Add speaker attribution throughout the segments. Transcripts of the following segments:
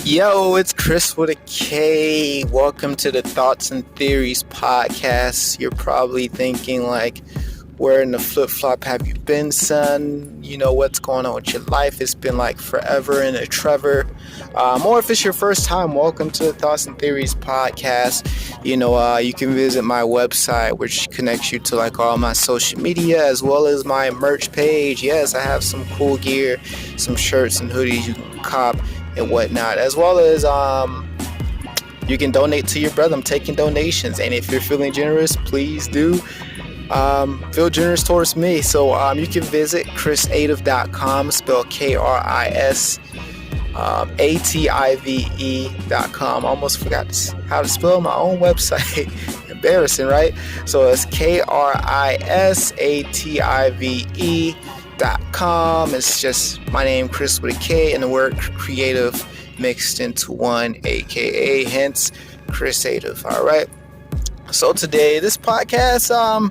Speaker 1: Yo, it's Chris with a K. Welcome to the Thoughts and Theories podcast. You're probably thinking, like, where in the flip flop have you been, son? You know, what's going on with your life? It's been like forever in a Trevor. Or if it's your first time, welcome to the Thoughts and Theories podcast. You can visit my website, which connects you to like all my social media as well as my merch page. Yes, I have some cool gear, some shirts and hoodies you can cop and whatnot, as well as you can donate to your brother. I'm taking donations, and if you're feeling generous, please do feel generous towards me. So you can visit chrisative.com, spelled KRISATIVE.com. Almost forgot how to spell my own website. Embarrassing, right? So it's KRISATIVE.com. It's just my name, Chris with a K, and the word creative mixed into one, aka hence Chrisative. All right. So today, this podcast, I'm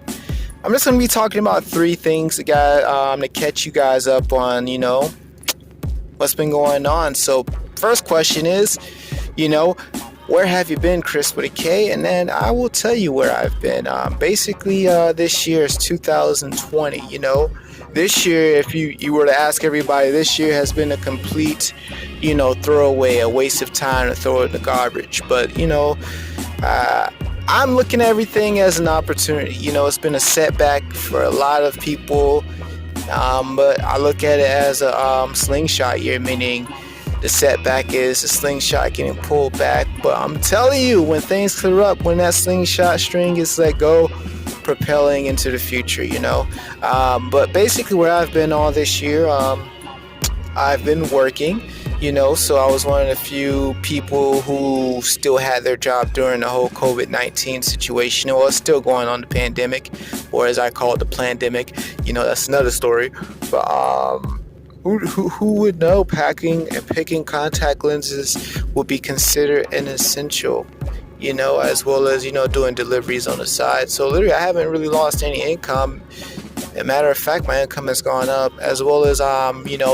Speaker 1: just gonna be talking about three things to catch you guys up on, what's been going on. So first question is, where have you been, Chris with a K? And then I will tell you where I've been. This year is 2020. This year, if you were to ask everybody, this year has been a complete, throwaway, a waste of time to throw it in the garbage. But, I'm looking at everything as an opportunity. It's been a setback for a lot of people, but I look at it as a slingshot year, meaning the setback is a slingshot getting pulled back. But I'm telling you, when things clear up, when that slingshot string is let go, propelling into the future, but basically where I've been all this year, I've been working, so I was one of the few people who still had their job during the whole COVID-19 situation. Well, it's still going on, the pandemic, or as I call it, the plandemic. That's another story. But who would know packing and picking contact lenses would be considered an essential, as well as, doing deliveries on the side. So literally, I haven't really lost any income. As a matter of fact, my income has gone up, as well as,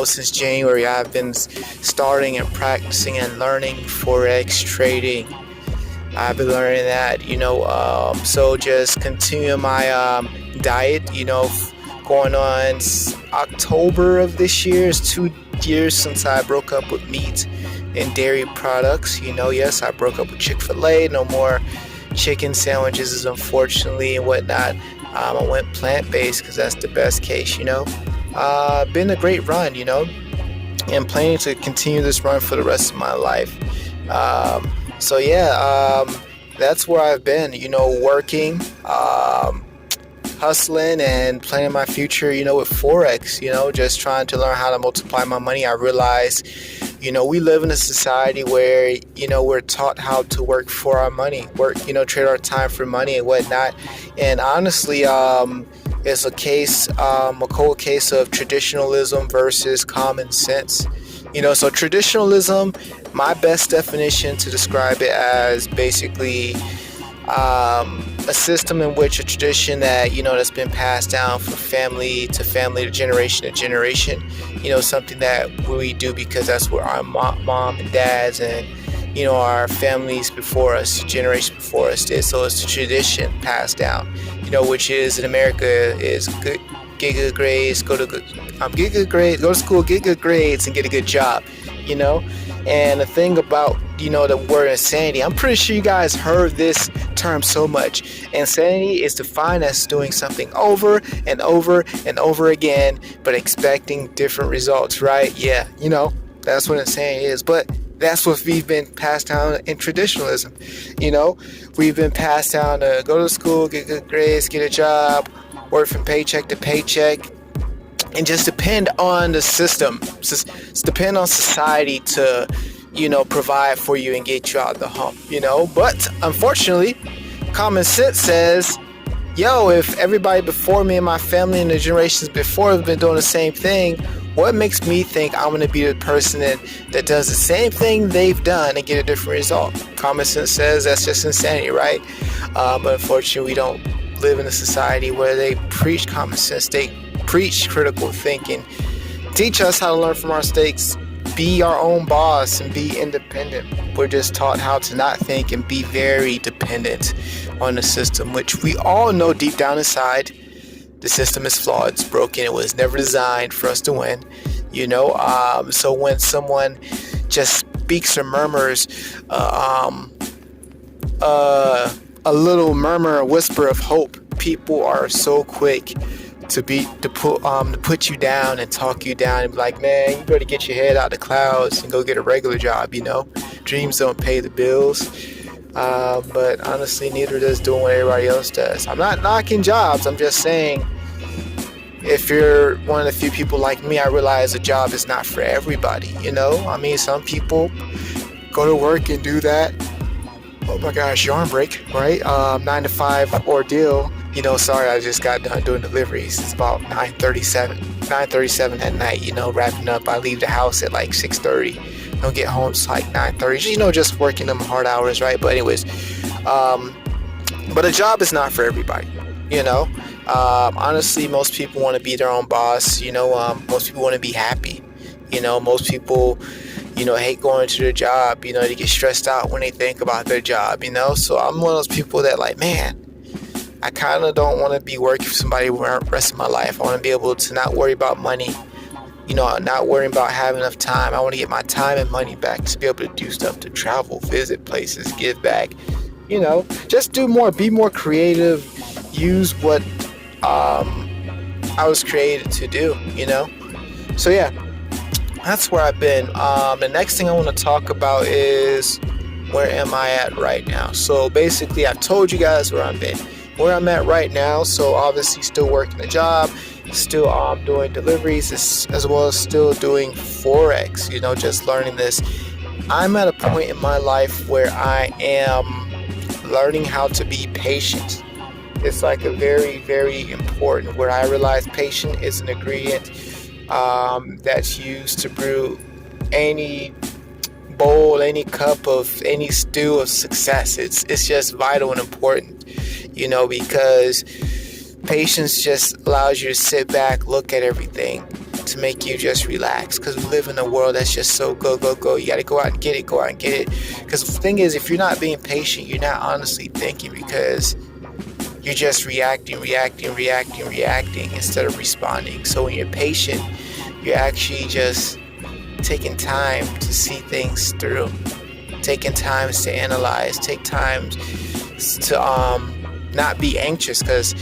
Speaker 1: since January, I've been starting and practicing and learning Forex trading. I've been learning that, so just continuing my diet, going on October of this year is 2 years since I broke up with meat and dairy products. Yes, I broke up with Chick-fil-A. No more chicken sandwiches, unfortunately, and whatnot. I went plant-based because that's the best case. Been a great run, and planning to continue this run for the rest of my life. That's where I've been, working, hustling and planning my future, with Forex, just trying to learn how to multiply my money. I realize, we live in a society where, we're taught how to work for our money, trade our time for money and whatnot. And honestly, it's a cold case of traditionalism versus common sense. So traditionalism, my best definition to describe it as basically a system in which a tradition that, that's been passed down from family to generation to generation, something that we do because that's what our mom and dads and, our families before us, generations before us did. So it's a tradition passed down, which is in America is good, get good grades, go to school, get good grades, and get a good job, And the thing about, the word insanity, I'm pretty sure you guys heard this term so much. Insanity is defined as doing something over and over and over again, but expecting different results, right? Yeah, that's what insanity is. But that's what we've been passed down in traditionalism. We've been passed down to go to school, get good grades, get a job, work from paycheck to paycheck, and just depend on the system. Just depend on society to, provide for you and get you out the hump, But unfortunately, common sense says, if everybody before me and my family and the generations before have been doing the same thing, what makes me think I'm going to be the person that does the same thing they've done and get a different result? Common sense says that's just insanity, right? But unfortunately, we don't live in a society where they preach common sense. They preach critical thinking, teach us how to learn from our mistakes, be our own boss and be independent. We're just taught how to not think and be very dependent on the system, which we all know deep down inside the system is flawed, it's broken, it was never designed for us to win, so when someone just speaks or murmurs a little murmur, a whisper of hope, people are so quick to put you down and talk you down and be like, man, you better get your head out of the clouds and go get a regular job. Dreams don't pay the bills, but honestly, neither does doing what everybody else does. I'm not knocking jobs, I'm just saying, if you're one of the few people like me, I realize a job is not for everybody. Some people go to work and do that, oh my gosh, yarn break, right? 9 to 5 ordeal. Sorry, I just got done doing deliveries. It's about 9:37 at night, wrapping up. I leave the house at like 6:30. Don't get home till like 9:30. Just working them hard hours, right? But anyways, but a job is not for everybody, honestly, most people want to be their own boss. Most people want to be happy. Most people, hate going to their job, they get stressed out when they think about their job, So I'm one of those people that like, man, I kind of don't want to be working for somebody the rest of my life. I want to be able to not worry about money, not worrying about having enough time. I want to get my time and money back to be able to do stuff, to travel, visit places, give back, just do more, be more creative, use what I was created to do, So yeah, that's where I've been. The next thing I want to talk about is where am I at right now. So basically, I've told you guys where I'm at right now. So obviously still working a job, still doing deliveries, as well as still doing Forex, just learning this. I'm at a point in my life where I am learning how to be patient. It's like a very, very important, where I realize patience is an ingredient that's used to brew any bowl, any cup of any stew of success. It's just vital and important, because patience just allows you to sit back, look at everything, to make you just relax, because we live in a world that's just so go. You got to go out and get it. Because the thing is, if you're not being patient, you're not honestly thinking, because you're just reacting instead of responding. So when you're patient, you're actually just taking time to see things through, taking time to analyze, take time to not be anxious, because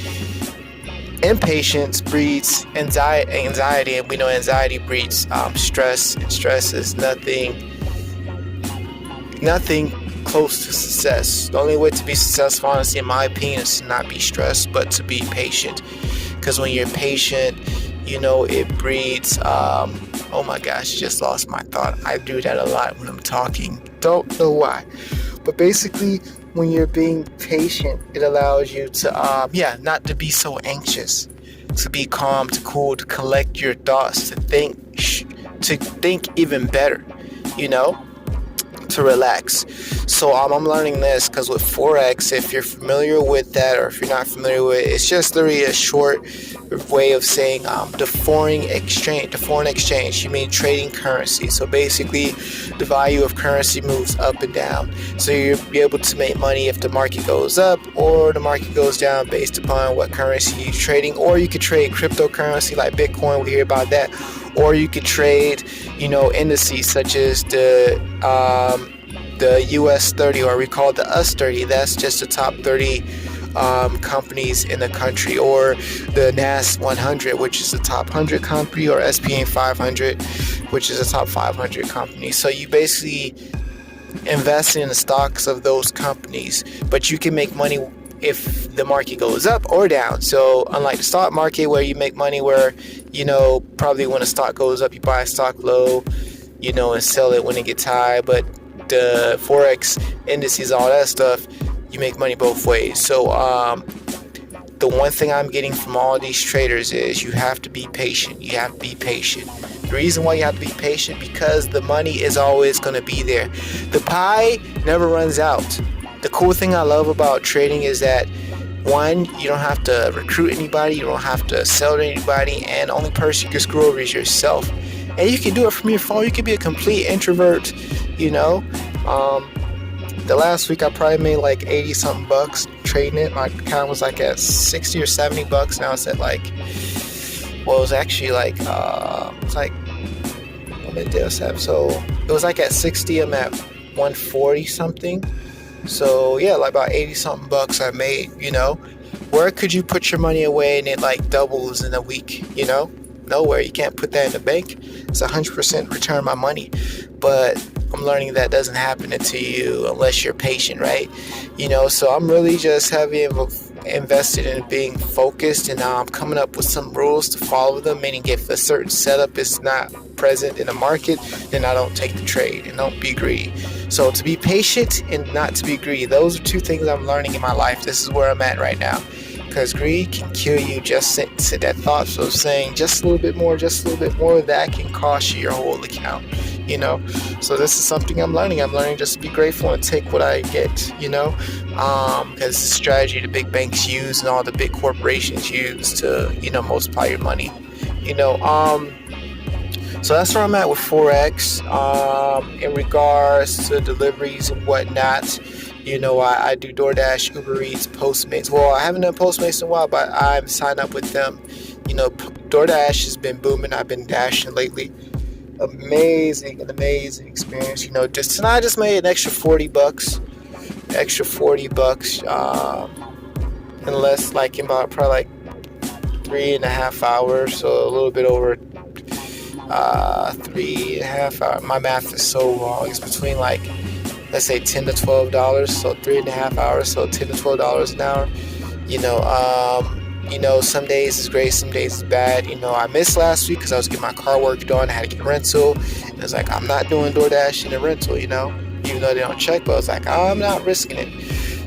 Speaker 1: impatience breeds anxiety, and we know anxiety breeds stress, and stress is nothing close to success. The only way to be successful, honestly, in my opinion, is to not be stressed, but to be patient. Because when you're patient, it breeds oh my gosh, just lost my thought. I do that a lot when I'm talking, don't know why, but basically, when you're being patient, it allows you to not to be so anxious, to be calm, to cool, to collect your thoughts, to think even better, to relax. So I'm learning this, because with Forex, if you're familiar with that, or if you're not familiar with it, it's just literally a short way of saying the foreign exchange. You mean trading currency. So basically, the value of currency moves up and down. So you'll be able to make money if the market goes up or the market goes down, based upon what currency you're trading. Or you could trade cryptocurrency like Bitcoin. We hear about that. Or you could trade, indices such as the US 30, or we call it the US 30. That's just the top 30 companies in the country, or the NAS 100, which is the top 100 company, or SPA 500, which is the top 500 company. So you basically invest in the stocks of those companies, but you can make money if the market goes up or down. So unlike the stock market, where you make money where, probably when a stock goes up, you buy a stock low, and sell it when it gets high. But the Forex indices, all that stuff, you make money both ways. So the one thing I'm getting from all these traders is you have to be patient. The reason why you have to be patient, because the money is always going to be there. The pie never runs out. The cool thing I love about trading is that, one, you don't have to recruit anybody, you don't have to sell to anybody, and the only person you can screw over is yourself. And you can do it from your phone. You can be a complete introvert, you know. The last week I probably made like 80 something bucks trading it. My account was like at 60 or 70 bucks. Now it's at like, well, it was actually like, it's like, what did this have? So it was like at 60, I'm at 140 something. So yeah, like about 80 something bucks I made, you know. Where could you put your money away and it like doubles in a week, you know? Nowhere. You can't put that in the bank. It's 100% return my money. But I'm learning that doesn't happen to you unless you're patient, right? You know, so I'm really just heavily invested in being focused, and I'm coming up with some rules to follow them, meaning if a certain setup is not present in the market, then I don't take the trade and don't be greedy. So to be patient and not to be greedy, those are two things I'm learning in my life. This is where I'm at right now. Because greed can kill you. Just that thought of saying just a little bit more, that can cost you your whole account, you know. So this is something I'm learning. I'm learning just to be grateful and take what I get, you know, because it's a strategy the big banks use and all the big corporations use to, you know, multiply your money, you know. So that's where I'm at with Forex. In regards to deliveries and whatnot, you know, I do DoorDash, Uber Eats, Postmates. Well, I haven't done Postmates in a while, but I've signed up with them. You know, DoorDash has been booming. I've been dashing lately. An amazing experience. You know, tonight I just made an extra 40 bucks. In less, like in about probably like 3.5 hours, so a little bit over 3.5 hours. My math is so wrong. It's between like, let's say $10 to $12, so 3.5 hours, so $10 to $12 an hour. You know, some days is great, some days is bad. You know, I missed last week because I was getting my car work done. I had to get a rental, and it's like I'm not doing DoorDash in a rental, you know, even though they don't check. But I was like, I'm not risking it,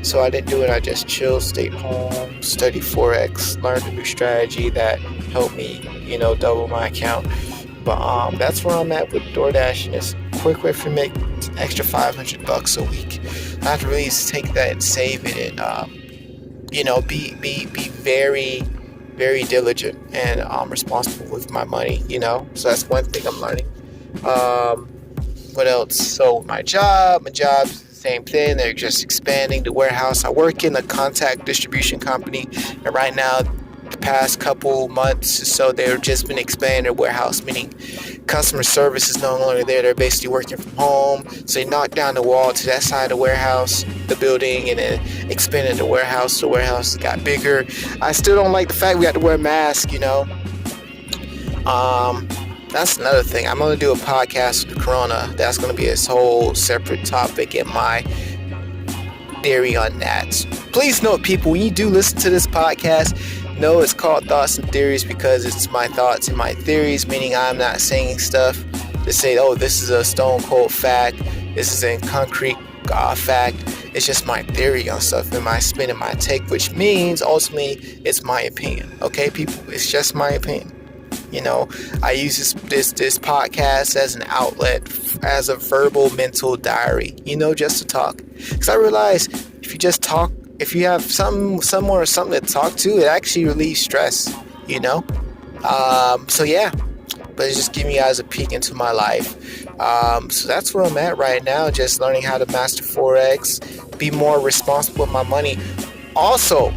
Speaker 1: so I didn't do it. I just chilled, stayed home, studied Forex, learned a new strategy that helped me, you know, double my account. But that's where I'm at with DoorDash, and it's a quick way for me to make an extra 500 bucks a week. I have to really take that and save it, and you know, be very, very diligent and responsible with my money. You know, so that's one thing I'm learning. What else? So my job, same thing. They're just expanding the warehouse I work in, a contact distribution company, and right now, the past couple months or so, they've just been expanding their warehouse, meaning customer service is no longer there. They're basically working from home. So they knocked down the wall to that side of the warehouse, the building, and then expanded the warehouse. The warehouse got bigger. I still don't like the fact we got to wear masks, you know. That's another thing. I'm going to do a podcast with the corona. That's going to be a whole separate topic in my theory on that. Please note, people, when you do listen to this podcast, no, it's called Thoughts and Theories because it's my thoughts and my theories, meaning I'm not saying stuff to say, oh, this is a stone cold fact, this is a concrete fact. It's just my theory on stuff and my spin and my take, which means ultimately it's my opinion. Okay, people, it's just my opinion. You know, I use this podcast as an outlet, as a verbal mental diary, you know, just to talk. Because I realize if you just talk, if you have someone or something to talk to, it actually relieves stress, you know? So yeah, but it's just giving you guys a peek into my life. So that's where I'm at right now, just learning how to master Forex, be more responsible with my money. Also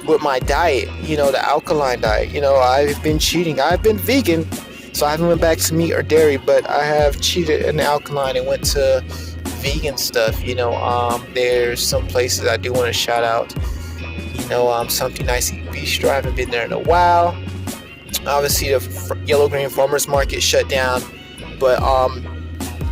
Speaker 1: with my diet, you know, the alkaline diet, you know, I've been cheating. I've been vegan, so I haven't went back to meat or dairy, but I have cheated in the alkaline and went to vegan stuff, you know. There's some places I do want to shout out, you know, Something Nice Bistro. I haven't been there in a while. Obviously the Yellow Green Farmers Market shut down, but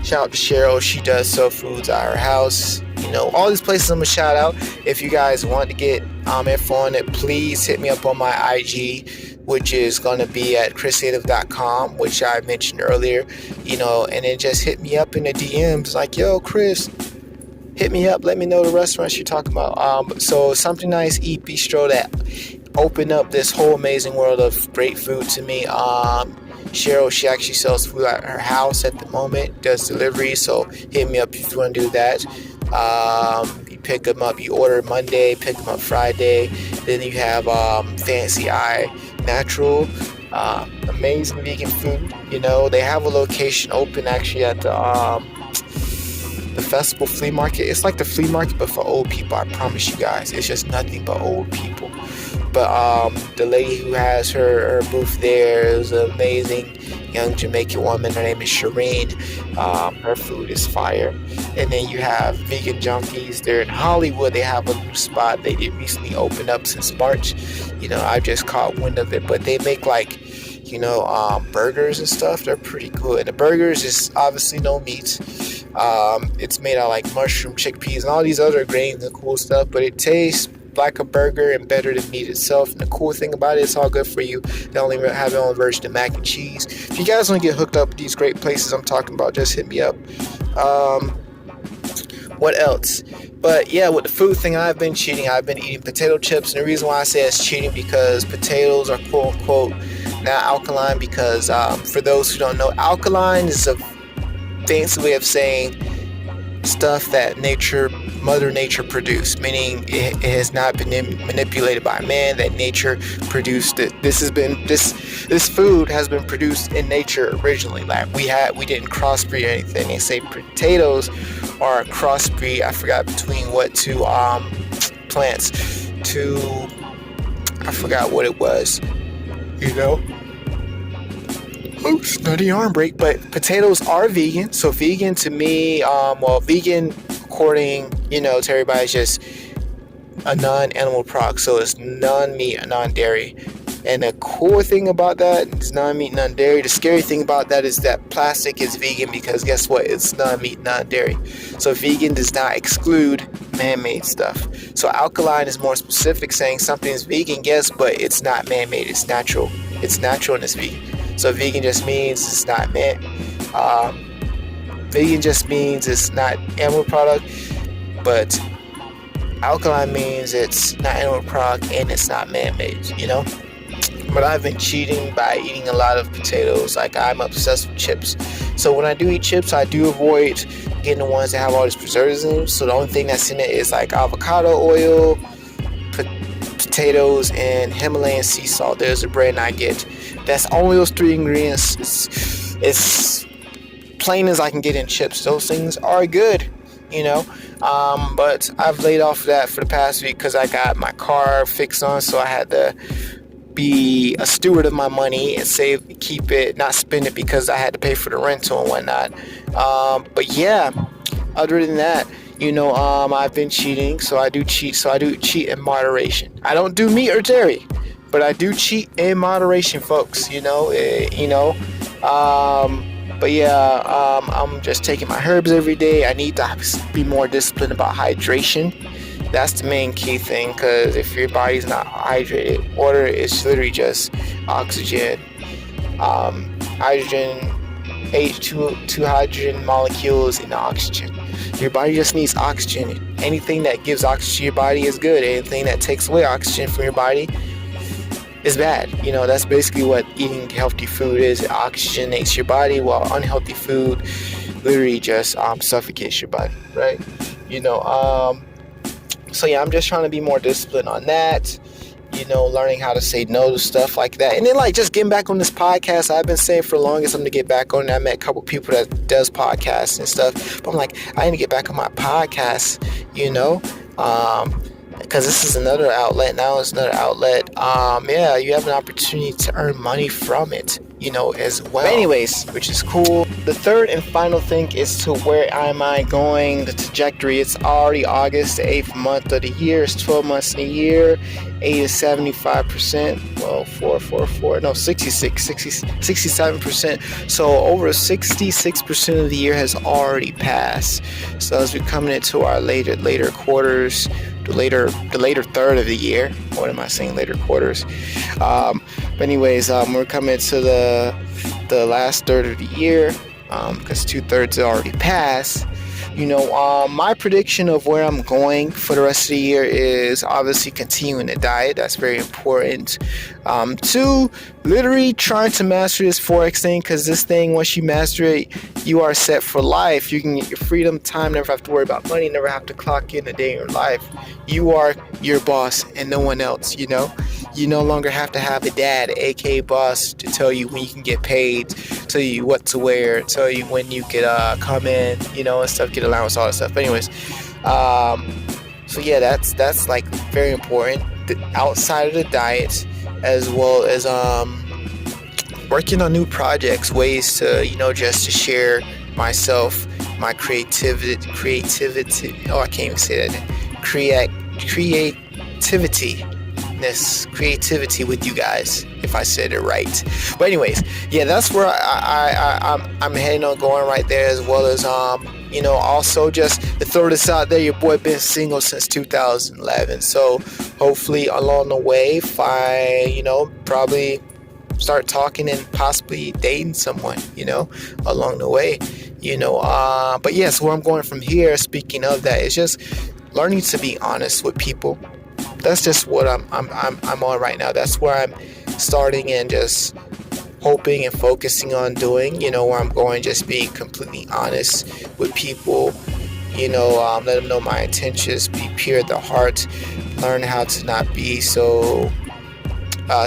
Speaker 1: shout out to Cheryl. She does sell foods at her house. You know, all these places I'm gonna shout out. If you guys want to get info on it, please hit me up on my IG, which is gonna be at chrisnative.com, which I mentioned earlier. You know, and then just hit me up in the DMs, like, yo, Chris, hit me up. Let me know the restaurants you're talking about. So Something Nice Eat Bistro that opened up this whole amazing world of great food to me. Cheryl, she actually sells food at her house at the moment, does delivery, so hit me up if you want to do that. You pick them up, you order Monday, pick them up Friday. Then you have Fancy Eye Natural. Amazing vegan food. They have a location open actually at the festival flea market. It's like the flea market, but for old people. I promise you guys, it's just nothing but old people. But the lady who has her booth there is an amazing young Jamaican woman. Her name is Shireen. Her food is fire. And then you have Vegan Junkies. They're in Hollywood. They have a new spot. They did recently open up since March. I just caught wind of it. But they make burgers and stuff. They're pretty cool. And the burgers is obviously no meat. It's made out like mushroom, chickpeas, and all these other grains and cool stuff. But it tastes like a burger and better than meat itself. And the cool thing about it, it's all good for you. They only have their own version of mac and cheese. If you guys want to get hooked up with these great places I'm talking about, just hit me up. What else? But yeah, with the food thing, I've been cheating. I've been eating potato chips. And the reason why I say it's cheating, because potatoes are quote unquote now alkaline. Because for those who don't know, alkaline is a fancy way of saying stuff that Mother Nature produced, meaning it has not been manipulated by man, that nature produced it. This food has been produced in nature originally. Like we didn't crossbreed or anything. They say potatoes are a crossbreed. I forgot between what two plants. I forgot what it was. Oops, nutty arm break. But potatoes are vegan. So vegan to me, vegan according, to everybody, is just a non-animal product. So it's non-meat, non-dairy. And the cool thing about that is non-meat, non-dairy. The scary thing about that is that plastic is vegan, because guess what? It's non-meat, non-dairy. So vegan does not exclude man-made stuff. So alkaline is more specific, saying something is vegan, yes, but it's not man-made. It's natural. It's natural and it's vegan. So vegan just means it's not man. Vegan just means it's not animal product, but alkaline means it's not animal product and it's not man-made, But I've been cheating by eating a lot of potatoes. Like, I'm obsessed with chips. So when I do eat chips, I do avoid getting the ones that have all these preservatives in them. So the only thing that's in it is like avocado oil, potatoes, and Himalayan sea salt. There's a brand I get. That's only those three ingredients. It's plain as I can get in chips. Those things are good, but I've laid off that for the past week because I got my car fixed on, so I had to be a steward of my money and keep it, not spend it because I had to pay for the rental and whatnot. But yeah, other than that, I've been cheating, so I do cheat. So I do cheat in moderation. I don't do meat or dairy, but I do cheat in moderation, folks. But yeah, I'm just taking my herbs every day. I need to be more disciplined about hydration. That's the main key thing, because if your body's not hydrated, water is literally just oxygen, hydrogen, two hydrogen molecules in oxygen. Your body just needs oxygen. Anything that gives oxygen to your body is good. Anything that takes away oxygen from your body is bad. That's basically what eating healthy food is. It oxygenates your body, while unhealthy food literally just suffocates your body, right? So yeah, I'm just trying to be more disciplined on that. Learning how to say no to stuff like that. And then just getting back on this podcast. I've been saying for the longest I'm going to get back on it. I met a couple people that does podcasts and stuff. But I'm like, I need to get back on my podcast, because this is another outlet. Now it's another outlet. Yeah, you have an opportunity to earn money from it, as well. But anyways, which is cool. The third and final thing is to where am I going, the trajectory. It's already August, the 8th month of the year. It's 12 months in a year. 8 is 75%. Well, 67%. So over 66% of the year has already passed. So as we're coming into our later quarters, the later third of the year. What am I saying? Later quarters. But anyways, we're coming to the last third of the year, because 2/3 already passed. My prediction of where I'm going for the rest of the year is obviously continuing the diet. That's very important. Two, literally trying to master this Forex thing, because this thing, once you master it, you are set for life. You can get your freedom time, never have to worry about money, never have to clock in a day in your life. You are your boss and no one else, you know? You no longer have to have a dad, aka boss, to tell you when you can get paid, tell you what to wear, tell you when you could come in, you know, and stuff, get allowance, all that stuff. But anyways, so yeah, that's like very important. Outside of the diet, as well as working on new projects, ways to, you know, just to share myself, my creativity. Oh, I can't even say that. Creativity with you guys, if I said it right. But anyways, yeah, that's where I'm heading on, going right there, as well as you know, also just to throw this out there, your boy been single since 2011. So hopefully along the way, you know, probably start talking and possibly dating someone, you know, along the way, you know. But yes, where I'm going from here, speaking of that, is just learning to be honest with people. That's just what I'm on right now. That's where I'm starting and just hoping and focusing on doing, you know, where I'm going, just being completely honest with people, you know, let them know my intentions, be pure at the heart, learn how to not be so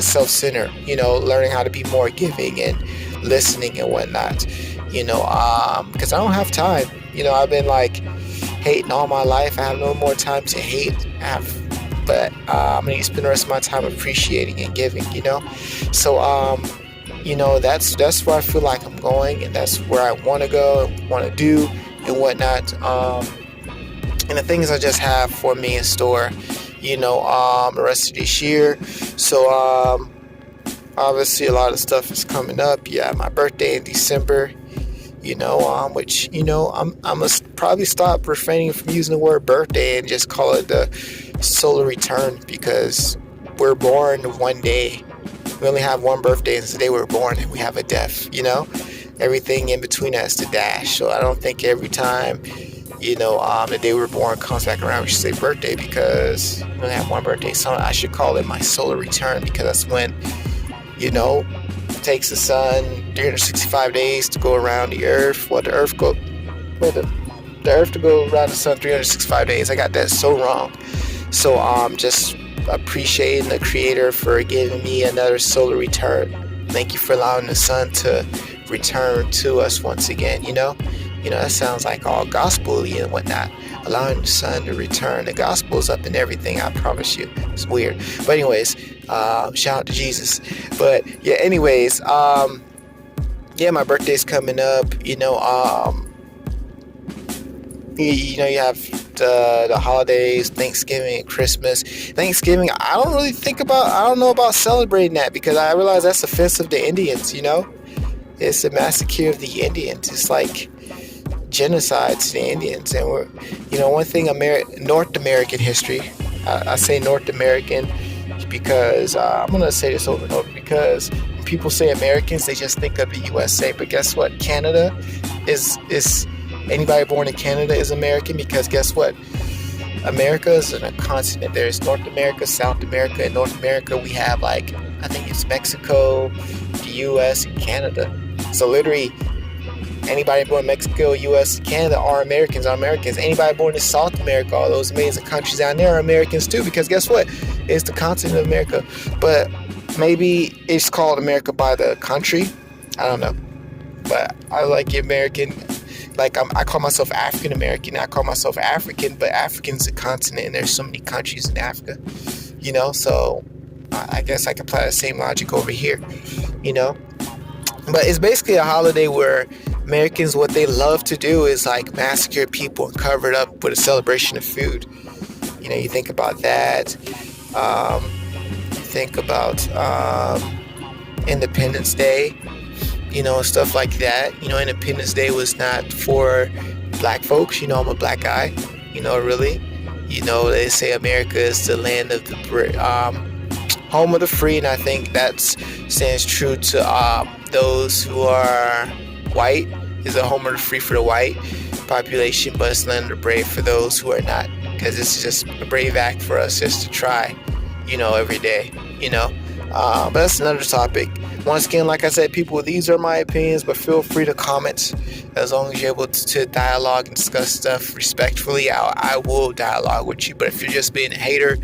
Speaker 1: self-centered, you know, learning how to be more giving and listening and whatnot, you know, because I don't have time. You know, I've been like hating all my life. I have no more time to hate. But I'm going to spend the rest of my time appreciating and giving, you know. So, you know, that's where I feel like I'm going, and that's where I want to go and want to do and whatnot. And the things I just have for me in store, you know, the rest of this year. So, obviously a lot of stuff is coming up. Yeah, my birthday in December, you know, which, you know, I'm gonna probably stop refraining from using the word birthday and just call it the solar return, because we're born one day. We only have one birthday, and it's the day we're born, and we have a death, you know. Everything in between that is the dash. So I don't think every time, you know, the day we're born comes back around, we should say birthday, because we only have one birthday. So I should call it my solar return, because that's when, you know, it takes the sun 365 days to go around the earth. The earth to go around the sun 365 days. I got that so wrong. So just appreciating the creator for giving me another solar return. Thank you for allowing the sun to return to us once again, you know. You know, that sounds like all gospel-y and whatnot. Allowing the sun to return. The gospel's up in everything, I promise you. It's weird. But anyways, shout out to Jesus. But yeah, anyways, yeah, my birthday's coming up, you know. You know, you have the holidays, Thanksgiving and Christmas. Thanksgiving, I don't know about celebrating that, because I realize that's offensive to Indians, you know. It's a massacre of the Indians. It's like genocide to the Indians. And we're, you know, one thing, North American history, I say North American because I'm going to say this over and over, because when people say Americans, they just think of the USA. But guess what? Canada is anybody born in Canada is American, because guess what? America is a continent. There's North America, South America. In North America, we have, like, I think it's Mexico, the US, and Canada. So literally, anybody born in Mexico, US, Canada are Americans. Anybody born in South America, all those amazing countries down there, are Americans too, because guess what? It's the continent of America. But maybe it's called America by the country. I don't know. But I like the American. Like, I call myself African American. I call myself African, but African's a continent, and there's so many countries in Africa, you know. So I guess I can apply the same logic over here, you know. But it's basically a holiday where Americans, what they love to do is like massacre people and cover it up with a celebration of food. You know, you think about that. You think about Independence Day, you know, stuff like that. You know, Independence Day was not for black folks. You know, I'm a black guy, you know, really. You know, they say America is the land of the home of the free, and I think that stands true to those who are white. Is a home of the free for the white population, but it's land of the brave for those who are not, because it's just a brave act for us just to try, you know, every day, you know. But that's another topic. Once again, like I said, people, these are my opinions, but feel free to comment. As long as you're able to dialogue and discuss stuff respectfully, I will dialogue with you. But if you're just being a hater,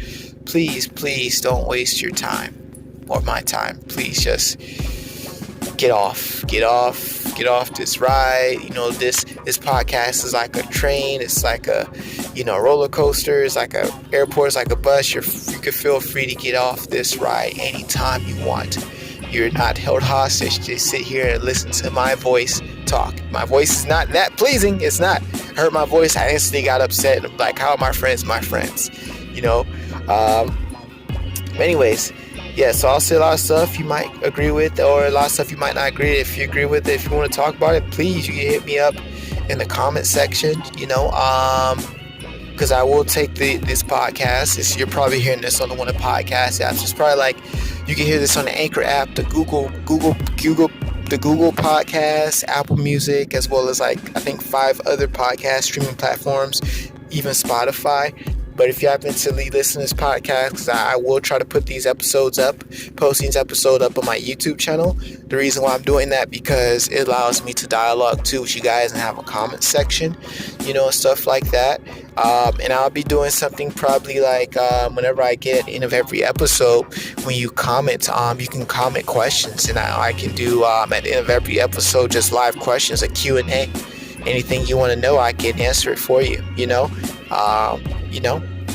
Speaker 1: please don't waste your time or my time. Please just get off this ride. This podcast is like a train. It's like a roller coaster. It's like a airport. It's like a bus. You can feel free to get off this ride anytime you want. You're not held hostage to sit here and listen to my voice talk. My voice is not that pleasing. It's not. I heard my voice, I instantly got upset. I'm like, how are my friends? Anyways, yeah, so I'll say a lot of stuff you might agree with, or a lot of stuff you might not agree with. If you agree with it, if you want to talk about it, please, you can hit me up in the comment section, because I will take this podcast. You're probably hearing this on one of the podcast apps. It's probably like you can hear this on the Anchor app, the Google Podcast, Apple Music, as well as I think 5 other podcast streaming platforms, even Spotify. But if you happen to listen to this podcast, because I will try to put these episodes up, post these episodes up on my YouTube channel. The reason why I'm doing that, because it allows me to dialogue too with you guys and have a comment section, and stuff like that. And I'll be doing something probably like whenever I get at the end of every episode, when you comment, you can comment questions, and I can do at the end of every episode just live questions, a Q&A. Anything you want to know, I can answer it for you.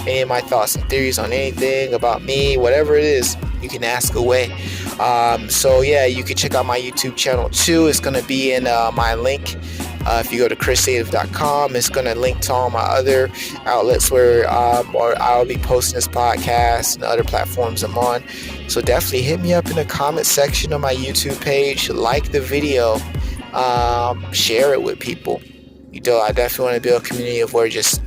Speaker 1: Any of my thoughts and theories on anything about me, whatever it is, you can ask away. So yeah, you can check out my YouTube channel too. It's going to be in my link. If you go to chrisative.com, it's going to link to all my other outlets where I'll be posting this podcast and other platforms I'm on. So definitely hit me up in the comment section on my YouTube page. Like the video. Share it with people. I definitely want to build a community of where just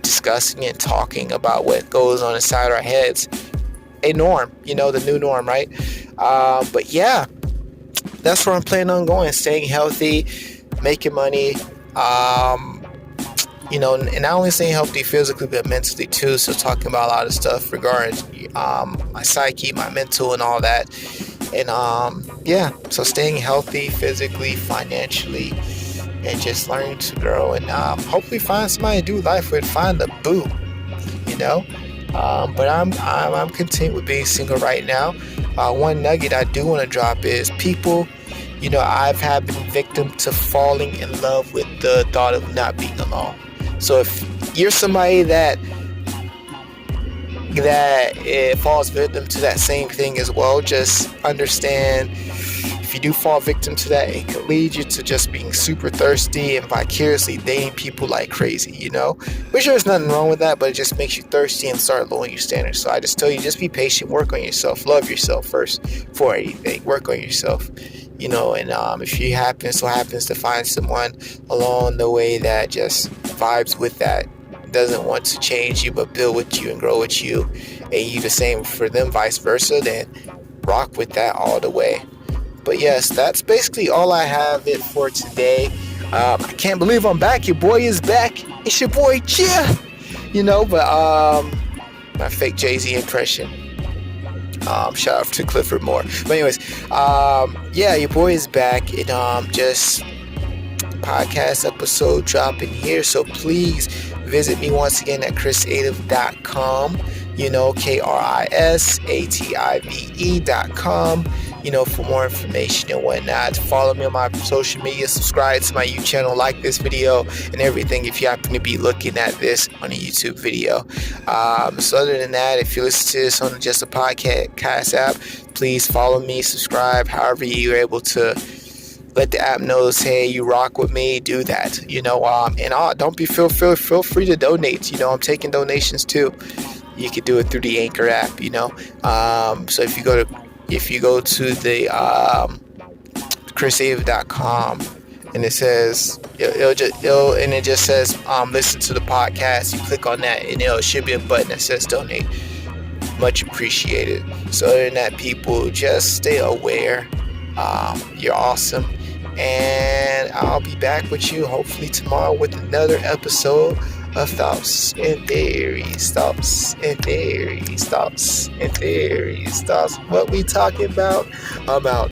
Speaker 1: discussing and talking about what goes on inside our heads. A norm, the new norm, right? But yeah, that's where I'm planning on going. Staying healthy, making money, and not only staying healthy physically, but mentally too. So talking about a lot of stuff regarding my psyche, my mental, and all that. And so staying healthy physically, financially, and just learning to grow, and hopefully find somebody to do life with, find a boo, but I'm content with being single right now. One nugget I do want to drop is, people, I've been victim to falling in love with the thought of not being alone. So if you're somebody that it falls victim to that same thing as well, just understand, if you do fall victim to that, it can lead you to just being super thirsty and vicariously dating people like crazy, Which there's nothing wrong with that, but it just makes you thirsty and start lowering your standards. So I just tell you, just be patient, work on yourself, love yourself first before anything, work on yourself, and if you happens to find someone along the way that just vibes with that, doesn't want to change you but build with you and grow with you, and you the same for them, vice versa, then rock with that all the way. But yes, that's basically all I have it for today. I can't believe I'm back. Your boy is back. It's your boy, yeah. But my fake Jay-Z impression. Shout out to Clifford Moore. But anyways, your boy is back. And just podcast episode dropping here. So please visit me once again at chrisative.com. KRISATIVE.com. For more information and whatnot. Follow me on my social media, subscribe to my YouTube channel, like this video and everything if you happen to be looking at this on a YouTube video. So other than that, if you listen to this on just a podcast app, please follow me, subscribe, however you're able to let the app know, hey, you rock with me, do that, and don't be feel free to donate. I'm taking donations too. You can do it through the Anchor app, so if you go to the chrisative.com, and it says it just says listen to the podcast, you click on that, and it should be a button that says donate. Much appreciated. So other than that, people, just stay aware. You're awesome, and I'll be back with you hopefully tomorrow with another episode of thoughts and theories, thoughts and theories, thoughts and theories, thoughts. What we talking about? About